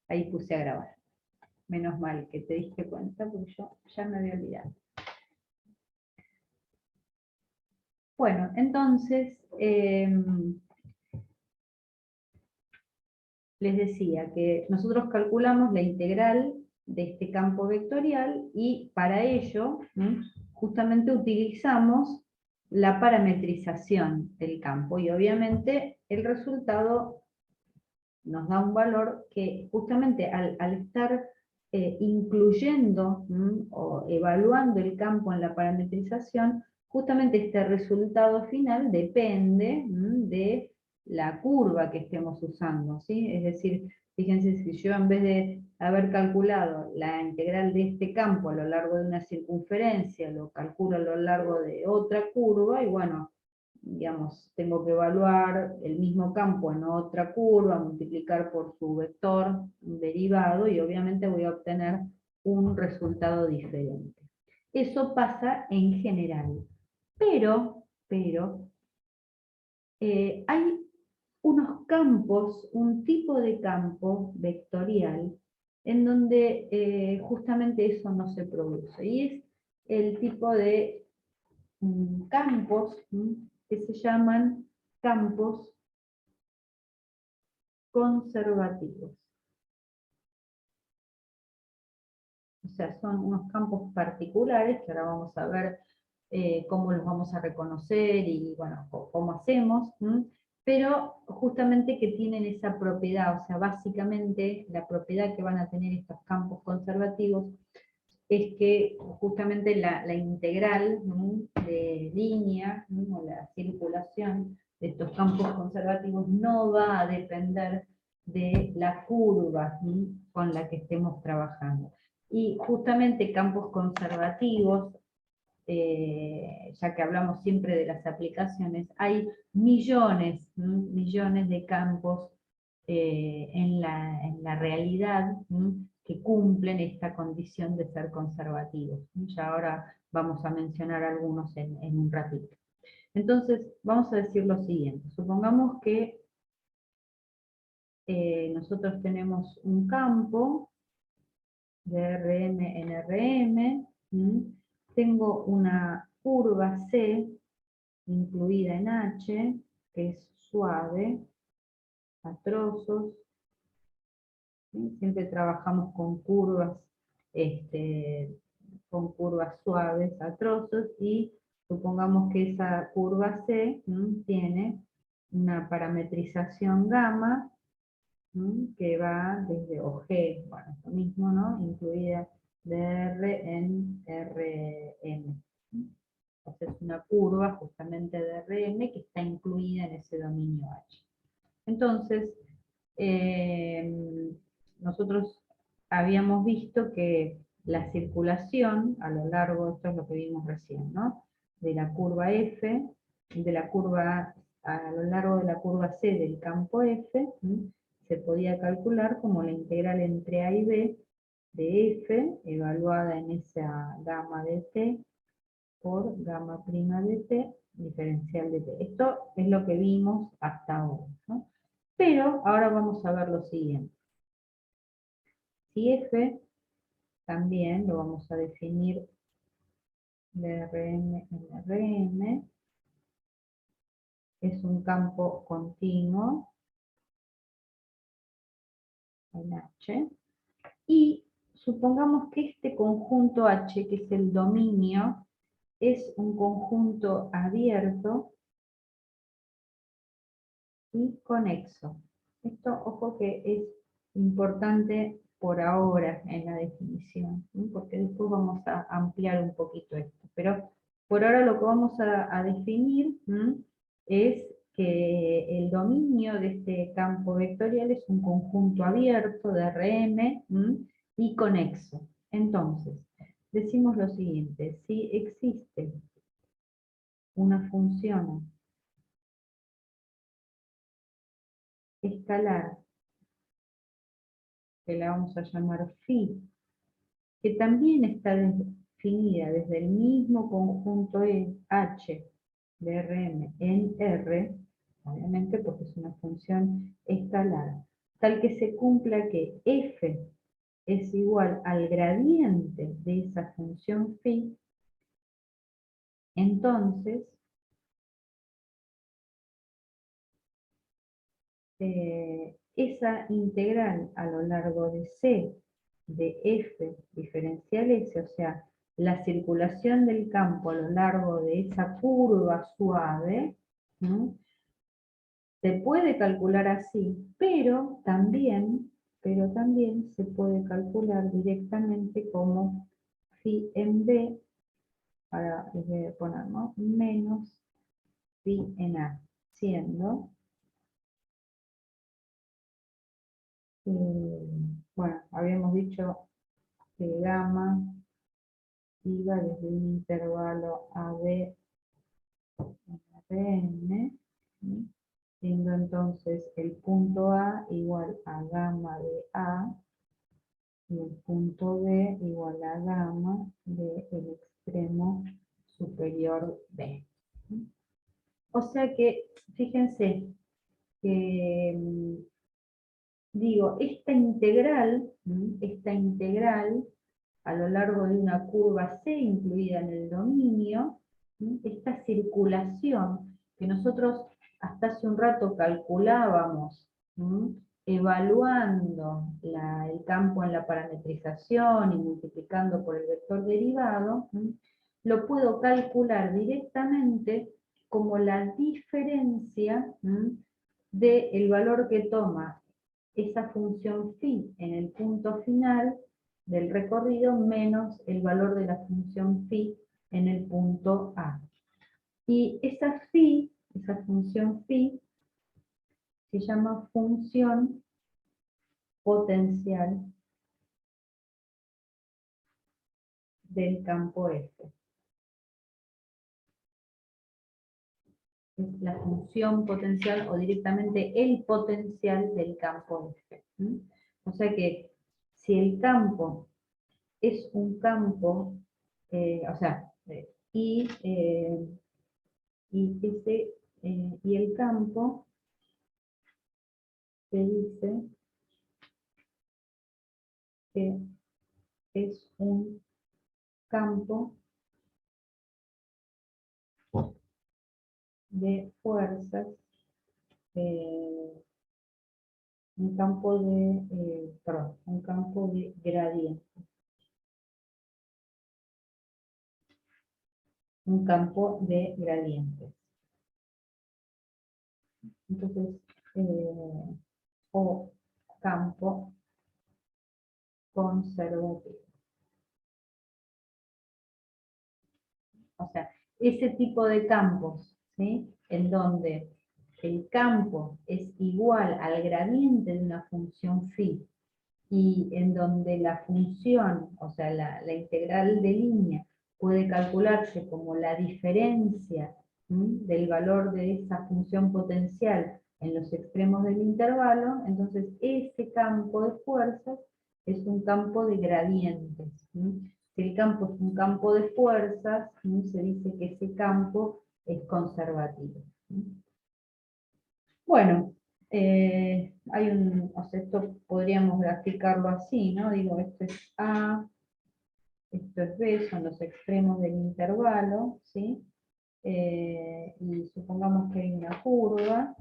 Ahí puse a grabar. Menos mal que te diste cuenta, porque yo ya me había olvidado. Bueno, entonces, les decía que nosotros calculamos la integral de este campo vectorial y para ello justamente utilizamos la parametrización del campo y obviamente el resultado nos da un valor que justamente al estar incluyendo o evaluando el campo en la parametrización, justamente este resultado final depende de la curva que estemos usando, ¿sí? Es decir, fíjense, si yo en vez de haber calculado la integral de este campo a lo largo de una circunferencia, lo calculo a lo largo de otra curva, y bueno, digamos, tengo que evaluar el mismo campo en otra curva, multiplicar por su vector derivado, y obviamente voy a obtener un resultado diferente. Eso pasa en general. Pero hay unos campos, un tipo de campo vectorial, en donde justamente eso no se produce, y es el tipo de campos que se llaman campos conservativos. O sea, son unos campos particulares que ahora vamos a ver cómo los vamos a reconocer y bueno, cómo hacemos, pero justamente que tienen esa propiedad, o sea, básicamente la propiedad que van a tener estos campos conservativos es que justamente la integral de línea, o la circulación de estos campos conservativos no va a depender de la curva con la que estemos trabajando. Y justamente campos conservativos, ya que hablamos siempre de las aplicaciones, hay millones de campos en la realidad que cumplen esta condición de ser conservativos. Ya ahora vamos a mencionar algunos en un ratito. Entonces, vamos a decir lo siguiente. Supongamos que nosotros tenemos un campo de Rm en Rm, tengo una curva C incluida en H, que es suave, a trozos. ¿Sí? Siempre trabajamos con curvas suaves a trozos, y supongamos que esa curva C tiene una parametrización gamma que va desde, o G, bueno, lo mismo, ¿no? Incluida de R en Rm. Entonces es una curva justamente de Rm que está incluida en ese dominio H. Entonces, nosotros habíamos visto que la circulación a lo largo, esto es lo que vimos recién, ¿no? De la curva F, a lo largo de la curva C del campo F, se podía calcular como la integral entre A y B de F, evaluada en esa gamma de T, por gamma prima de T, diferencial de T. Esto es lo que vimos hasta ahora, ¿no? Pero ahora vamos a ver lo siguiente. Si F también lo vamos a definir de Rm en Rm, es un campo continuo en H, y supongamos que este conjunto H, que es el dominio, es un conjunto abierto y conexo. Esto, ojo que es importante por ahora en la definición, porque después vamos a ampliar un poquito esto. Pero por ahora lo que vamos a definir es que el dominio de este campo vectorial es un conjunto abierto de Rm y conexo. Entonces, decimos lo siguiente: si existe una función escalar, que la vamos a llamar phi, que también está definida desde el mismo conjunto H de Rm en R, obviamente porque es una función escalar, tal que se cumpla que f es igual al gradiente de esa función phi, entonces esa integral a lo largo de C de f diferencial S, o sea, la circulación del campo a lo largo de esa curva suave, ¿no? Se puede calcular así, pero también se puede calcular directamente como phi en B, ahora les voy a poner, ¿no?, menos phi en A, siendo, bueno, habíamos dicho que gamma iba desde un intervalo AB en Rn, ¿sí?, siendo entonces el punto A igual a gamma de A, y el punto B igual a gamma del extremo superior B. O sea que, fíjense, que digo, esta integral a lo largo de una curva C incluida en el dominio, esta circulación que nosotros hasta hace un rato calculábamos, evaluando el campo en la parametrización y multiplicando por el vector derivado, lo puedo calcular directamente como la diferencia del valor que toma esa función phi en el punto final del recorrido menos el valor de la función phi en el punto A. Y esa función phi, se llama función potencial del campo F. Es la función potencial o directamente el potencial del campo F. O sea que si el campo es un campo, o sea, y el campo se dice que es un campo de fuerzas, un campo de gradiente. Un campo de gradientes. Entonces, o campo conservativo. O sea, ese tipo de campos, ¿sí?, en donde el campo es igual al gradiente de una función phi, y en donde la función, o sea, la integral de línea, puede calcularse como la diferencia del valor de esa función potencial en los extremos del intervalo, entonces ese campo de fuerzas es un campo de gradientes. Si el campo es un campo de fuerzas, se dice que ese campo es conservativo. Bueno, o sea, esto podríamos graficarlo así, ¿no? Digo, esto es A, esto es B, son los extremos del intervalo, ¿sí? Y supongamos que hay una curva.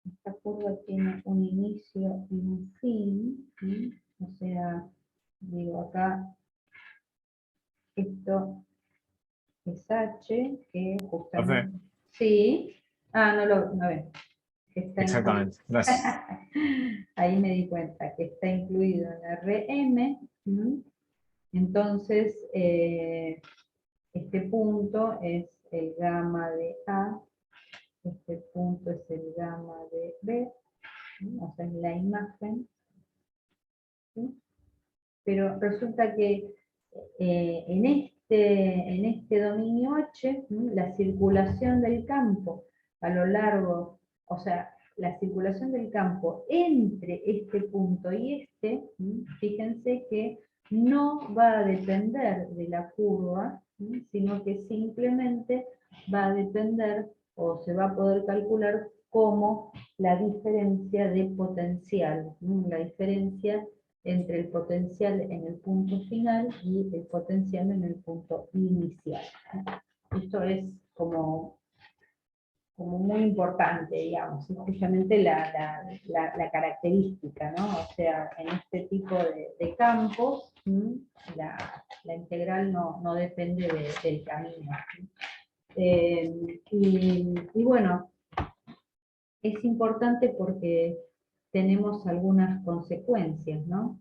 Esta curva tiene un inicio y un fin, ¿sí? O sea, digo, acá esto es H, que Profe, justamente... Sí. Ah, no ven. Está exactamente, gracias. ahí me di cuenta que está incluido en Rm. Entonces, este punto es el gamma de A, este punto es el gamma de B, o sea, en la imagen. ¿Sí? Pero resulta que en este dominio H, la circulación del campo a lo largo, o sea, la circulación del campo entre este punto y este, fíjense que no va a depender de la curva, sino que simplemente va a depender o se va a poder calcular como la diferencia de potencial, la diferencia entre el potencial en el punto final y el potencial en el punto inicial. Esto es como muy importante, digamos, es justamente la característica, ¿no? O sea, en este tipo de campos, la integral no depende del camino. Y bueno, es importante porque tenemos algunas consecuencias, ¿no?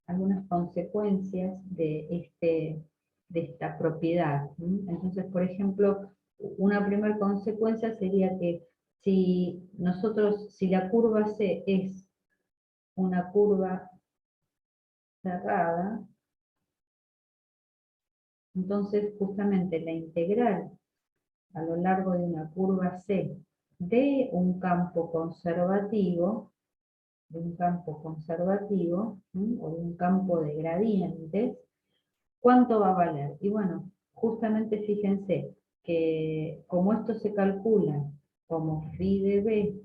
Algunas consecuencias de esta propiedad. Entonces, por ejemplo, una primera consecuencia sería que si la curva C es una curva cerrada, entonces justamente la integral a lo largo de una curva C de un campo conservativo, o de un campo de gradientes, ¿cuánto va a valer? Y bueno, justamente fíjense que como esto se calcula como phi de B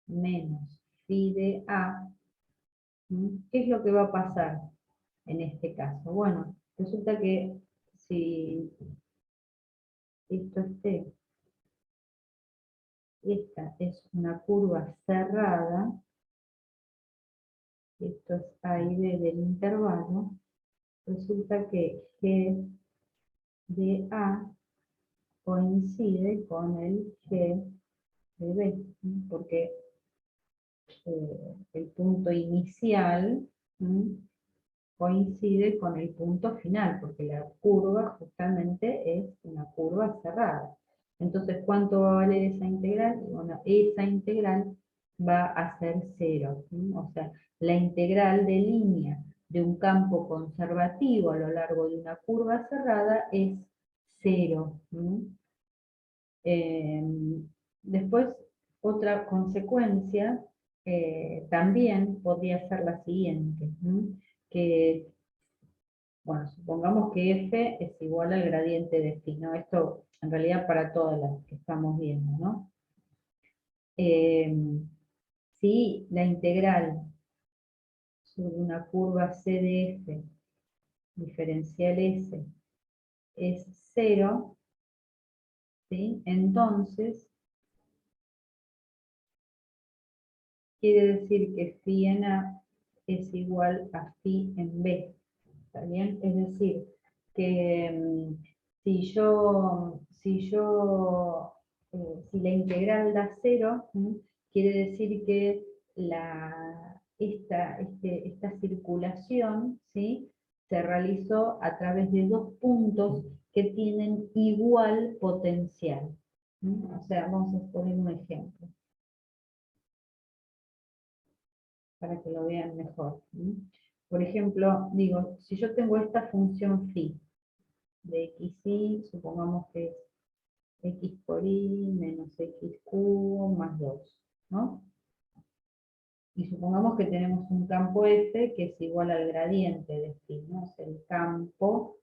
menos phi de A, ¿qué es lo que va a pasar en este caso? Bueno, resulta que si esto es T, esta es una curva cerrada, esto es A y B del intervalo, resulta que G de A coincide con el G de B, porque el punto inicial coincide con el punto final, porque la curva justamente es una curva cerrada. Entonces, ¿cuánto va a valer esa integral? Bueno, esa integral va a ser 0. O sea, la integral de línea de un campo conservativo a lo largo de una curva cerrada es 0. Después, otra consecuencia también podría ser la siguiente, que, bueno, supongamos que f es igual al gradiente de phi, ¿no? Esto en realidad para todas las que estamos viendo, ¿no? Si la integral sobre una curva c de f, diferencial s, es 0, ¿sí? Entonces quiere decir que phi en A es igual a phi en B. ¿Está bien? Es decir, que si la integral da 0, quiere decir que esta circulación, ¿sí?, se realizó a través de dos puntos que tienen igual potencial. O sea, vamos a poner un ejemplo para que lo vean mejor. Por ejemplo, digo, si yo tengo esta función phi de xy, supongamos que es x por y menos x cubo más 2, ¿no? Y supongamos que tenemos un campo f que es igual al gradiente de phi, ¿no? Es el campo,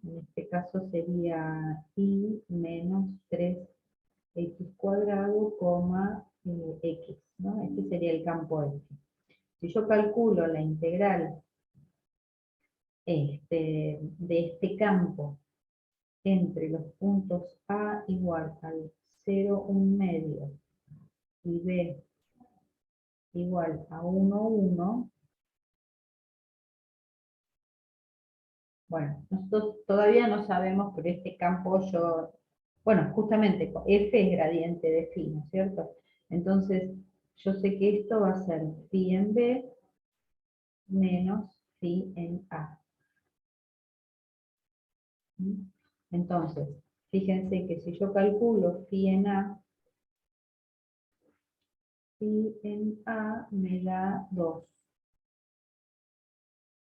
en este caso sería y menos 3x cuadrado, x, ¿no? Este sería el campo f. Si yo calculo la integral de este campo entre los puntos A igual al 0,1 y B igual a 1,1, bueno, nosotros todavía no sabemos, pero este campo bueno, justamente F es gradiente de phi, ¿no es cierto? Entonces, yo sé que esto va a ser phi en B menos phi en A. Entonces, fíjense que si yo calculo phi en A, phi en A me da 2.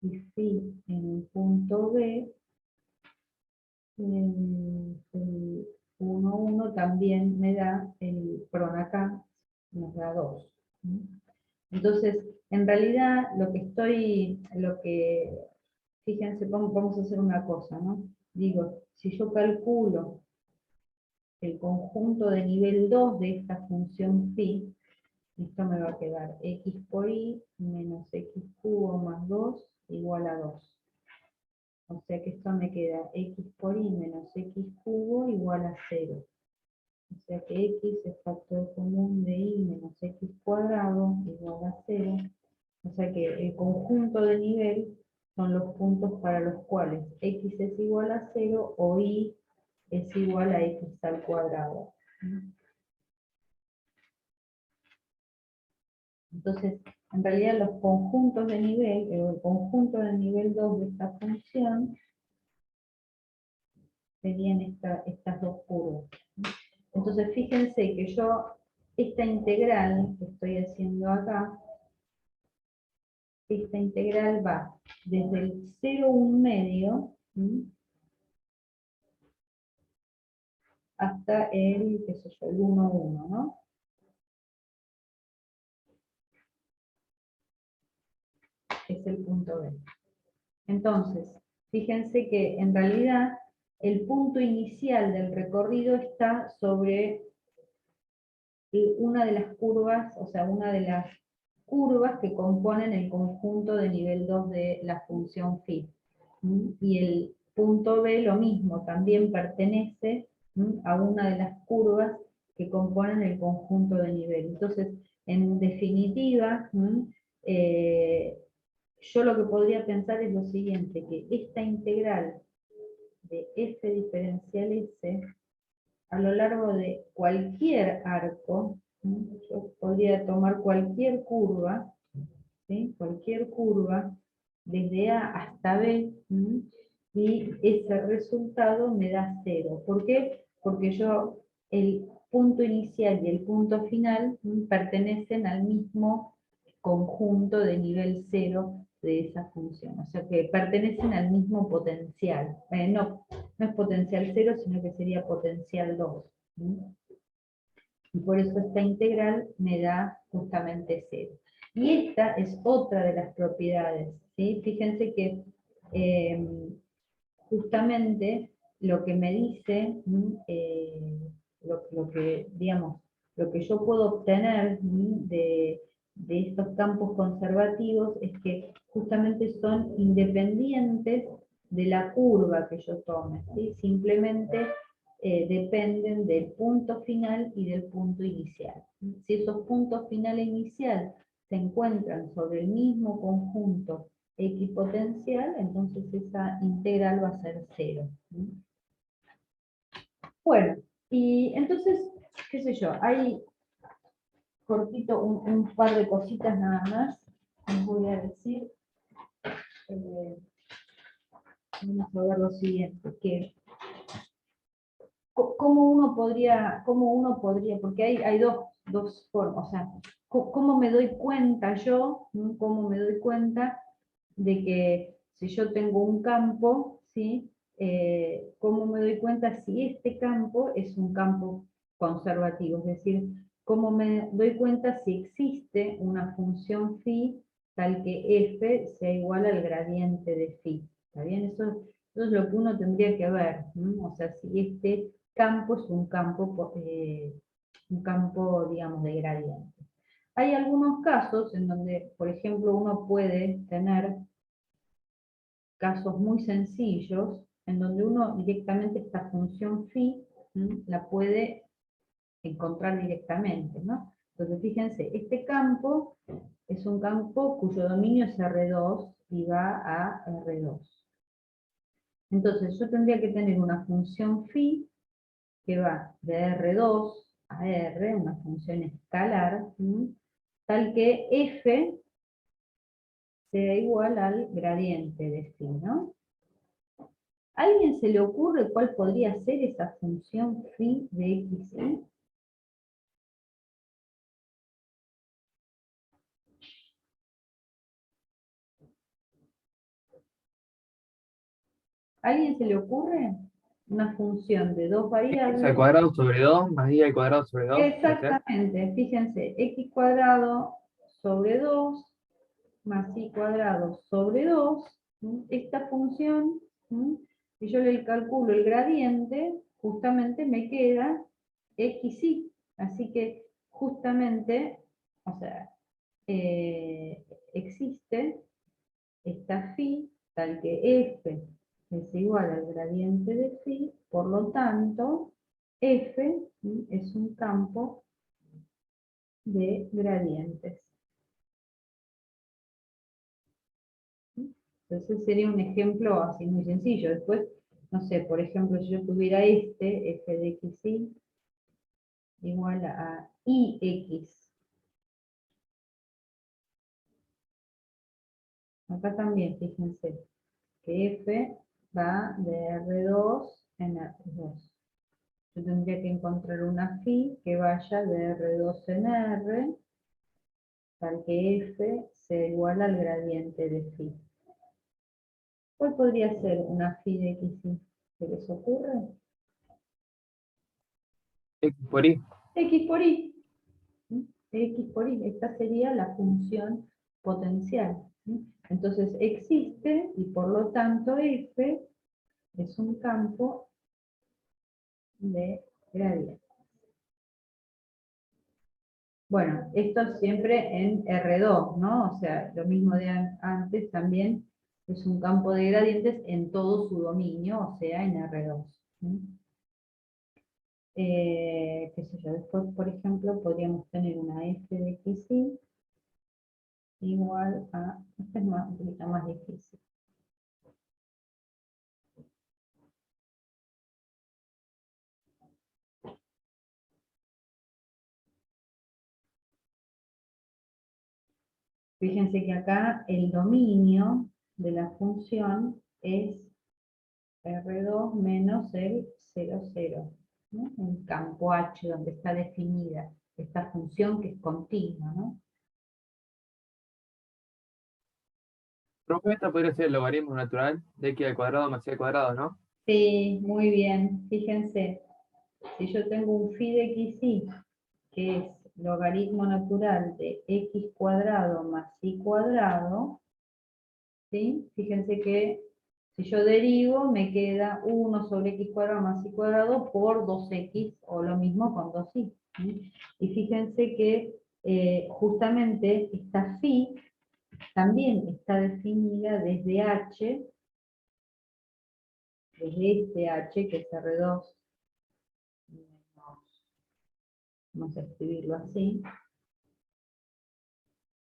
Y phi en el punto B, el 1,1 también me da, perdón, acá nos da 2. Entonces, en realidad, fíjense, vamos a hacer una cosa, ¿no? digo, si yo calculo el conjunto de nivel 2 de esta función phi, esto me va a quedar x por y menos x cubo más 2 igual a 2. O sea que esto me queda x por y menos x cubo igual a 0. O sea que x es factor común de y menos x cuadrado igual a 0. O sea que el conjunto de nivel son los puntos para los cuales x es igual a 0 o y es igual a x al cuadrado. Entonces, en realidad los conjuntos de nivel, el conjunto del nivel 2 de esta función, serían estas dos curvas. Entonces, fíjense que yo, esta integral que estoy haciendo acá, esta integral va desde el 0,1 medio hasta el, qué sé yo, el 1,1, ¿no? Es el punto B. Entonces, fíjense que en realidad el punto inicial del recorrido está sobre una de las curvas, o sea, una de las curvas que componen el conjunto de nivel 2 de la función phi. Y el punto B lo mismo, también pertenece a una de las curvas que componen el conjunto de nivel. Entonces, en definitiva, yo lo que podría pensar es lo siguiente, que esta integral de f diferencial s, a lo largo de cualquier arco, yo podría tomar cualquier curva, ¿sí? Cualquier curva, desde A hasta B, y ese resultado me da 0. ¿Por qué? Porque yo, el punto inicial y el punto final pertenecen al mismo conjunto de nivel 0 de esa función. O sea que pertenecen al mismo potencial. No es potencial 0, sino que sería potencial 2. Y por eso esta integral me da justamente 0. Y esta es otra de las propiedades, ¿sí? Fíjense que justamente lo que me dice, lo que, digamos, lo que yo puedo obtener de estos campos conservativos es que justamente son independientes de la curva que yo tome, ¿sí? Simplemente dependen del punto final y del punto inicial. Si esos puntos final e inicial se encuentran sobre el mismo conjunto equipotencial, entonces esa integral va a ser 0. Bueno, y entonces, qué sé yo, hay cortito un par de cositas nada más, les voy a decir. Vamos a ver lo siguiente, que cómo uno podría, porque hay dos formas, o sea, cómo me doy cuenta yo, cómo me doy cuenta de que si yo tengo un campo, ¿sí? ¿Cómo me doy cuenta si este campo es un campo conservativo? Es decir, ¿cómo me doy cuenta si existe una función phi tal que f sea igual al gradiente de phi? ¿Está bien? Eso es lo que uno tendría que ver, ¿no? O sea, si este campo es un campo, digamos, de gradiente. Hay algunos casos en donde, por ejemplo, uno puede tener casos muy sencillos, en donde uno directamente esta función phi la puede encontrar directamente, ¿no? Entonces, fíjense, este campo es un campo cuyo dominio es R2 y va a R2. Entonces, yo tendría que tener una función phi que va de R2 a R, una función escalar, tal que f sea igual al gradiente de phi, ¿no? ¿A alguien se le ocurre cuál podría ser esa función phi de x, y? ¿A alguien se le ocurre? Una función de dos X al variables. cuadrado sobre 2 más y al cuadrado sobre 2, ¿puede ser? Exactamente, fíjense, x cuadrado sobre 2 más y cuadrado sobre 2, esta función Si yo le calculo el gradiente, justamente me queda xy. Así que justamente, o sea, existe esta phi tal que f es igual al gradiente de phi, por lo tanto, f es un campo de gradientes. Entonces sería un ejemplo así muy sencillo. Después, no sé, por ejemplo, si yo tuviera este, f de xy, igual a ix. Acá también, fíjense, que f va de R2 en R2. Yo tendría que encontrar una phi que vaya de R2 en R, tal que f sea igual al gradiente de phi. ¿Cuál podría ser una phi de xy? ¿Se les ocurre? X por Y. X por y. X por y. Esta sería la función potencial. Entonces existe y por lo tanto f es un campo de gradiente. Bueno, esto siempre en R2, ¿no? O sea, lo mismo de antes también es un campo de gradientes en todo su dominio, o sea, en R2. Qué sé yo, después, por ejemplo, podríamos tener una f de xy igual a, esta es un poquito más difícil. Fíjense que acá el dominio de la función es R2 menos el 0, 0, ¿no? En campo H, donde está definida esta función que es continua, ¿no? Profe, esta podría ser el logaritmo natural de x al cuadrado más y al cuadrado, ¿no? Sí, muy bien. Fíjense, si yo tengo un phi de xy, que es logaritmo natural de x cuadrado más y cuadrado, ¿sí? Fíjense que si yo derivo, me queda 1 sobre x cuadrado más y cuadrado por 2x, o lo mismo con 2y. ¿Sí? Y fíjense que justamente esta phi también está definida desde h, desde este h, que es R2, vamos a escribirlo así,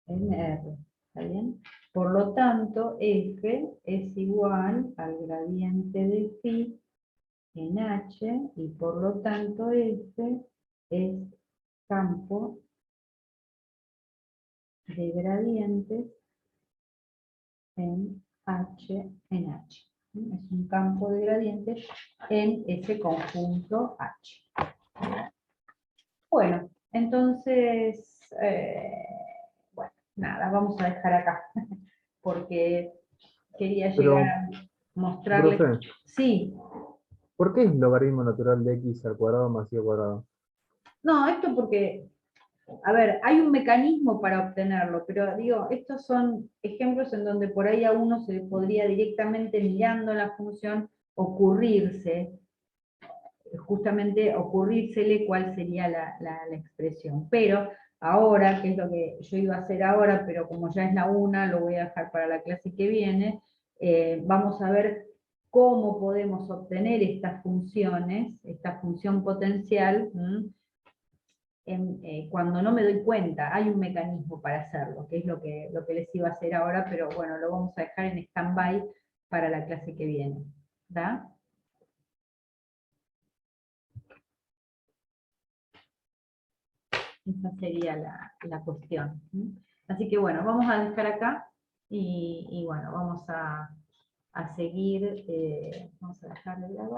en R, ¿está bien? Por lo tanto, f es igual al gradiente de phi en H, y por lo tanto f es campo de gradientes en H en H. Es un campo de gradientes en ese conjunto H. Bueno, entonces, bueno, nada, vamos a dejar acá, porque quería llegar Pero, a mostrarles. profe, Sí, ¿por qué es logaritmo natural de x al cuadrado más y al cuadrado? no, esto porque, a ver, hay un mecanismo para obtenerlo, pero digo, estos son ejemplos en donde por ahí a uno se le podría directamente mirando la función ocurrirse, justamente ocurrírsele cuál sería la expresión. Pero ahora, que es lo que yo iba a hacer ahora, pero como ya es la una, lo voy a dejar para la clase que viene, vamos a ver cómo podemos obtener estas funciones, esta función potencial, cuando no me doy cuenta. Hay un mecanismo para hacerlo, que es lo que les iba a hacer ahora, pero bueno, lo vamos a dejar en stand-by para la clase que viene. ¿Da? Esa sería la cuestión. Así que bueno, vamos a dejar acá y bueno, vamos a seguir, vamos a dejarle la